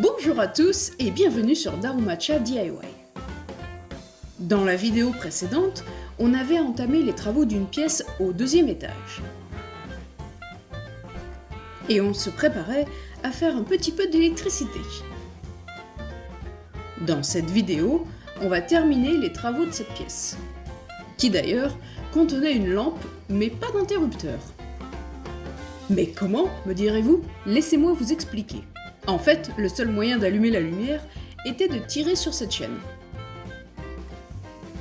Bonjour à tous et bienvenue sur Darumacha DIY. Dans la vidéo précédente, on avait entamé les travaux d'une pièce au deuxième étage. Et on se préparait à faire un petit peu d'électricité. Dans cette vidéo, on va terminer les travaux de cette pièce, qui d'ailleurs contenait une lampe mais pas d'interrupteur. Mais comment, me direz-vous? Laissez-moi vous expliquer. En fait, le seul moyen d'allumer la lumière était de tirer sur cette chaîne.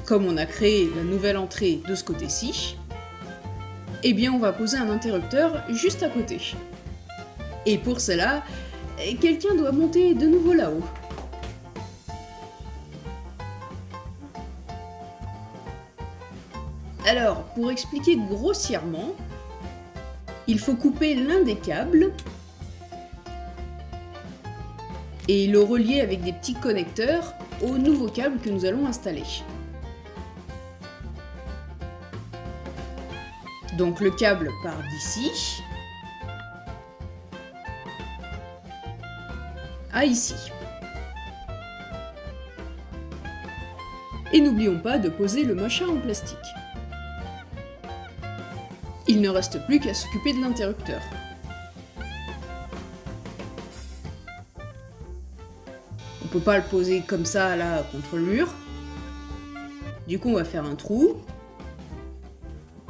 Comme on a créé la nouvelle entrée de ce côté-ci, eh bien on va poser un interrupteur juste à côté. Et pour cela, quelqu'un doit monter de nouveau là-haut. Alors, pour expliquer grossièrement, il faut couper l'un des câbles et le relier avec des petits connecteurs au nouveau câble que nous allons installer. Donc le câble part d'ici à ici. Et n'oublions pas de poser le machin en plastique. Il ne reste plus qu'à s'occuper de l'interrupteur. On peut pas le poser comme ça là contre le mur. Du coup on va faire un trou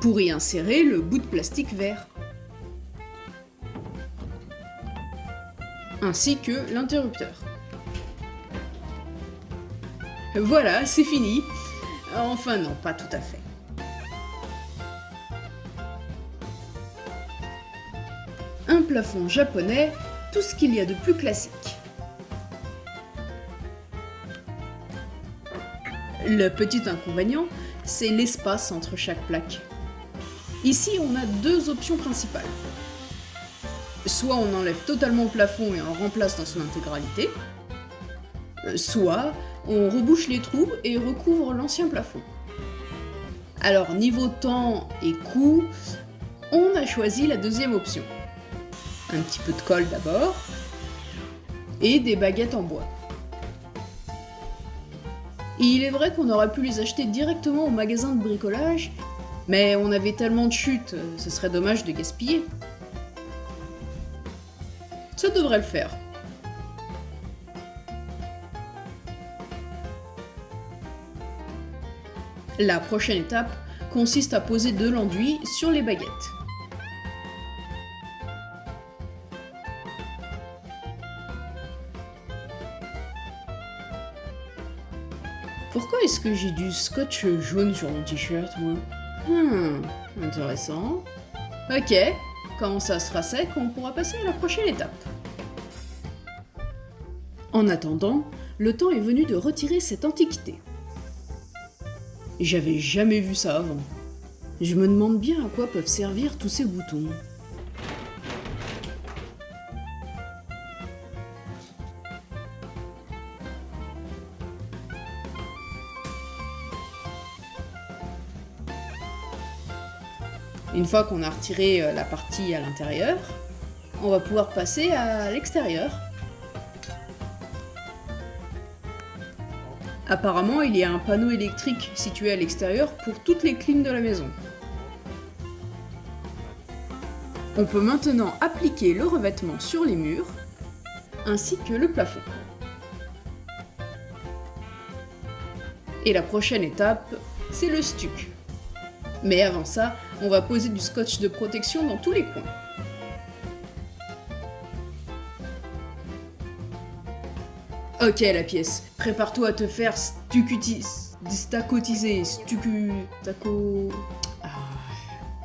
pour y insérer le bout de plastique vert. Ainsi que l'interrupteur. Voilà, c'est fini. Enfin non, pas tout à fait. Un plafond japonais, tout ce qu'il y a de plus classique. Le petit inconvénient, c'est l'espace entre chaque plaque. Ici, on a deux options principales. Soit on enlève totalement le plafond et on le remplace dans son intégralité, soit on rebouche les trous et recouvre l'ancien plafond. Alors, niveau temps et coût, on a choisi la deuxième option. Un petit peu de colle d'abord, et des baguettes en bois. Et il est vrai qu'on aurait pu les acheter directement au magasin de bricolage, mais on avait tellement de chutes, ce serait dommage de gaspiller. Ça devrait le faire. La prochaine étape consiste à poser de l'enduit sur les baguettes. Pourquoi est-ce que j'ai du scotch jaune sur mon t-shirt, moi? Intéressant. Ok, quand ça sera sec, on pourra passer à la prochaine étape. En attendant, le temps est venu de retirer cette antiquité. J'avais jamais vu ça avant. Je me demande bien à quoi peuvent servir tous ces boutons. Une fois qu'on a retiré la partie à l'intérieur, on va pouvoir passer à l'extérieur. Apparemment, il y a un panneau électrique situé à l'extérieur pour toutes les clims de la maison. On peut maintenant appliquer le revêtement sur les murs, ainsi que le plafond. Et la prochaine étape, c'est le stuc. Mais avant ça, on va poser du scotch de protection dans tous les coins. Ok la pièce, prépare-toi à te faire stacotiser, taco...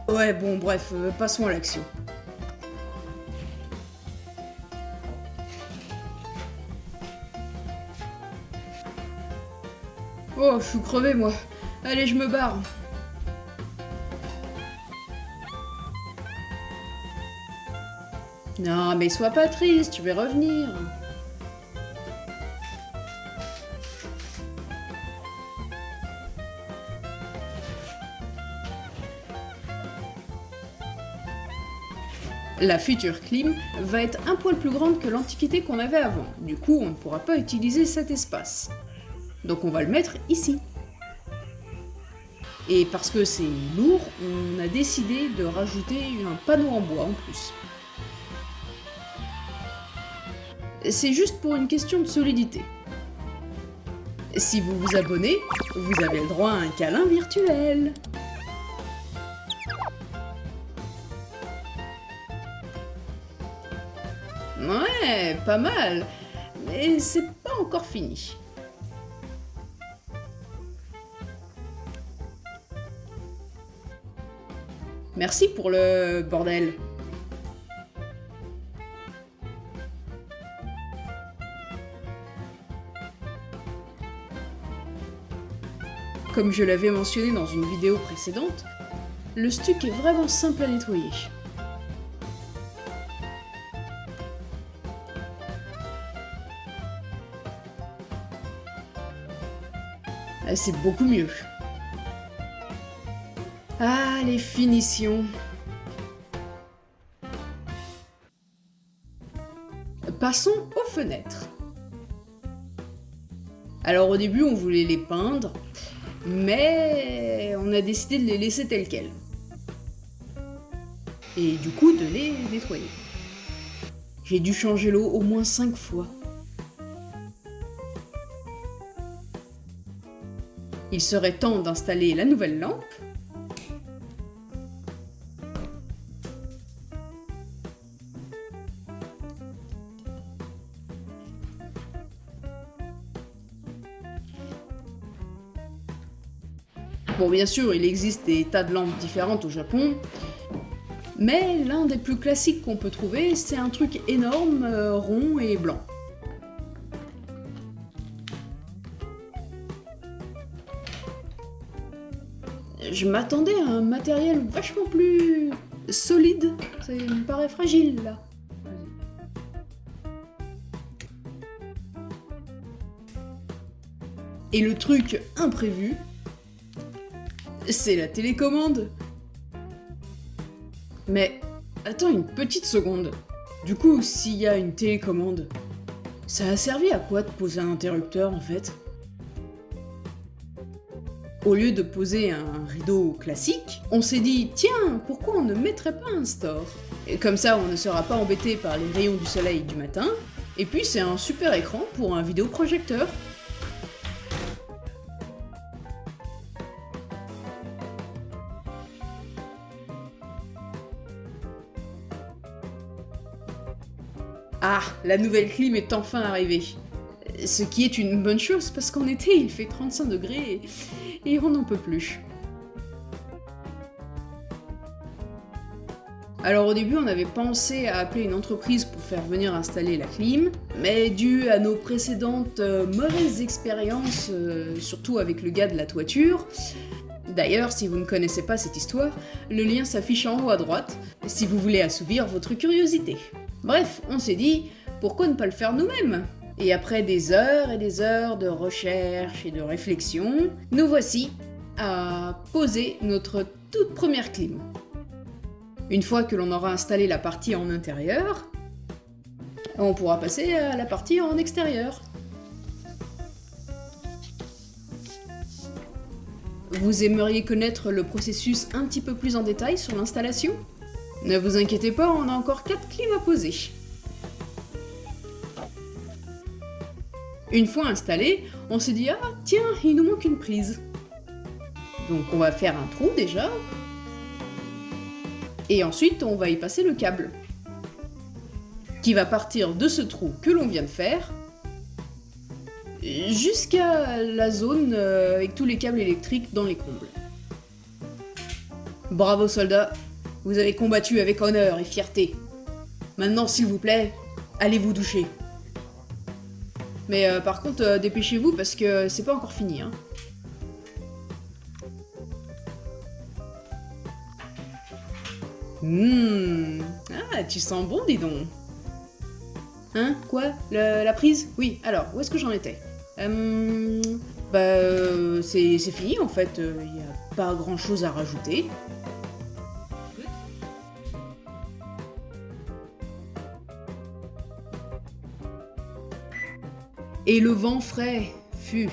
Ouais bon bref, passons à l'action. Oh, je suis crevé moi. Allez, je me barre. Non, mais sois pas triste, tu vais revenir. La future clim va être un poil plus grande que l'antiquité qu'on avait avant, du coup on ne pourra pas utiliser cet espace. Donc on va le mettre ici. Et parce que c'est lourd, on a décidé de rajouter un panneau en bois en plus. C'est juste pour une question de solidité. Si vous vous abonnez, vous avez le droit à un câlin virtuel. Ouais, pas mal. Mais c'est pas encore fini. Merci pour le bordel. Comme je l'avais mentionné dans une vidéo précédente, le stuc est vraiment simple à nettoyer. C'est beaucoup mieux. Ah, les finitions. Passons aux fenêtres. Alors au début, on voulait les peindre, mais on a décidé de les laisser telles quelles. Et du coup, de les nettoyer. J'ai dû changer l'eau au moins 5 fois. Il serait temps d'installer la nouvelle lampe. Bon, bien sûr, il existe des tas de lampes différentes au Japon, mais l'un des plus classiques qu'on peut trouver, c'est un truc énorme, rond et blanc. Je m'attendais à un matériel vachement plus solide, ça me paraît fragile là. Et le truc imprévu, c'est la télécommande. Mais attends une petite seconde. Du coup, s'il y a une télécommande, ça a servi à quoi de poser un interrupteur en fait ? Au lieu de poser un rideau classique, on s'est dit tiens, pourquoi on ne mettrait pas un store ? Et comme ça, on ne sera pas embêté par les rayons du soleil du matin. Et puis c'est un super écran pour un vidéoprojecteur. Ah, la nouvelle clim est enfin arrivée. Ce qui est une bonne chose parce qu'en été il fait 35 degrés et on n'en peut plus. Alors au début on avait pensé à appeler une entreprise pour faire venir installer la clim, mais dû à nos précédentes mauvaises expériences, surtout avec le gars de la toiture, d'ailleurs si vous ne connaissez pas cette histoire, le lien s'affiche en haut à droite, si vous voulez assouvir votre curiosité. Bref, on s'est dit, pourquoi ne pas le faire nous-mêmes ? Et après des heures et des heures de recherche et de réflexion, nous voici à poser notre toute première clim. Une fois que l'on aura installé la partie en intérieur, on pourra passer à la partie en extérieur. Vous aimeriez connaître le processus un petit peu plus en détail sur l'installation ? Ne vous inquiétez pas, on a encore 4 clims à poser. Une fois installé, on s'est dit « Ah, tiens, il nous manque une prise ». Donc on va faire un trou déjà. Et ensuite, on va y passer le câble. Qui va partir de ce trou que l'on vient de faire jusqu'à la zone avec tous les câbles électriques dans les combles. Bravo soldats, vous avez combattu avec honneur et fierté. Maintenant, s'il vous plaît, allez vous doucher. Mais par contre, dépêchez-vous parce que c'est pas encore fini. Hein. Ah, tu sens bon, dis donc. Hein, quoi la prise? Oui, alors, où est-ce que j'en étais? C'est fini en fait, y a pas grand chose à rajouter. Et le vent frais fut.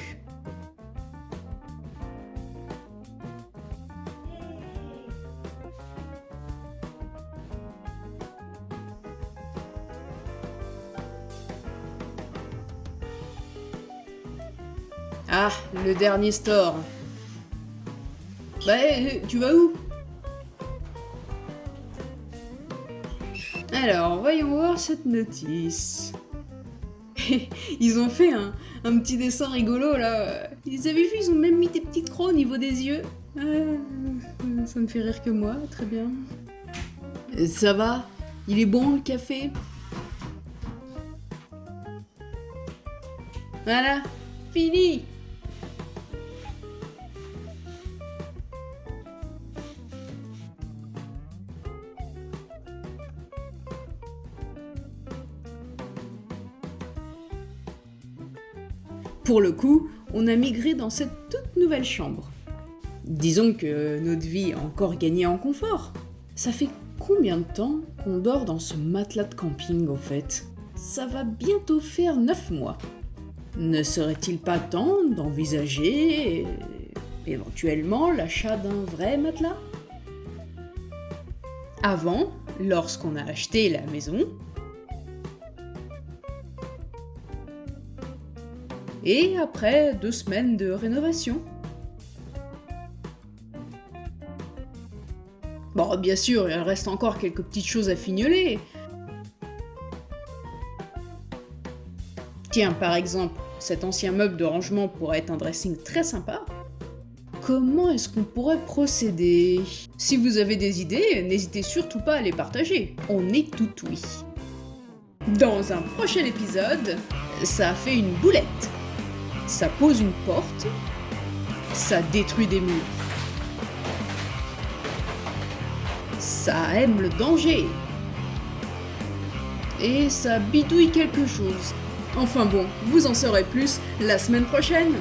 Ah, le dernier store. Bah, tu vas où? Alors, voyons voir cette notice. Ils ont fait un petit dessin rigolo là. Ils avaient vu, ils ont même mis des petites croix au niveau des yeux. Ça ne fait rire que moi, très bien. Ça va? Il est bon le café? Voilà, fini! Pour le coup, on a migré dans cette toute nouvelle chambre. Disons que notre vie a encore gagné en confort. Ça fait combien de temps qu'on dort dans ce matelas de camping au fait? Ça va bientôt faire 9 mois. Ne serait-il pas temps d'envisager éventuellement l'achat d'un vrai matelas? Avant, lorsqu'on a acheté la maison, et après 2 semaines de rénovation. Bon, bien sûr, il reste encore quelques petites choses à fignoler. Tiens, par exemple, cet ancien meuble de rangement pourrait être un dressing très sympa. Comment est-ce qu'on pourrait procéder? Si vous avez des idées, n'hésitez surtout pas à les partager. On est tout oui. Dans un prochain épisode, ça fait une boulette. Ça pose une porte, ça détruit des murs. Ça aime le danger. Et ça bidouille quelque chose. Enfin bon, vous en saurez plus la semaine prochaine.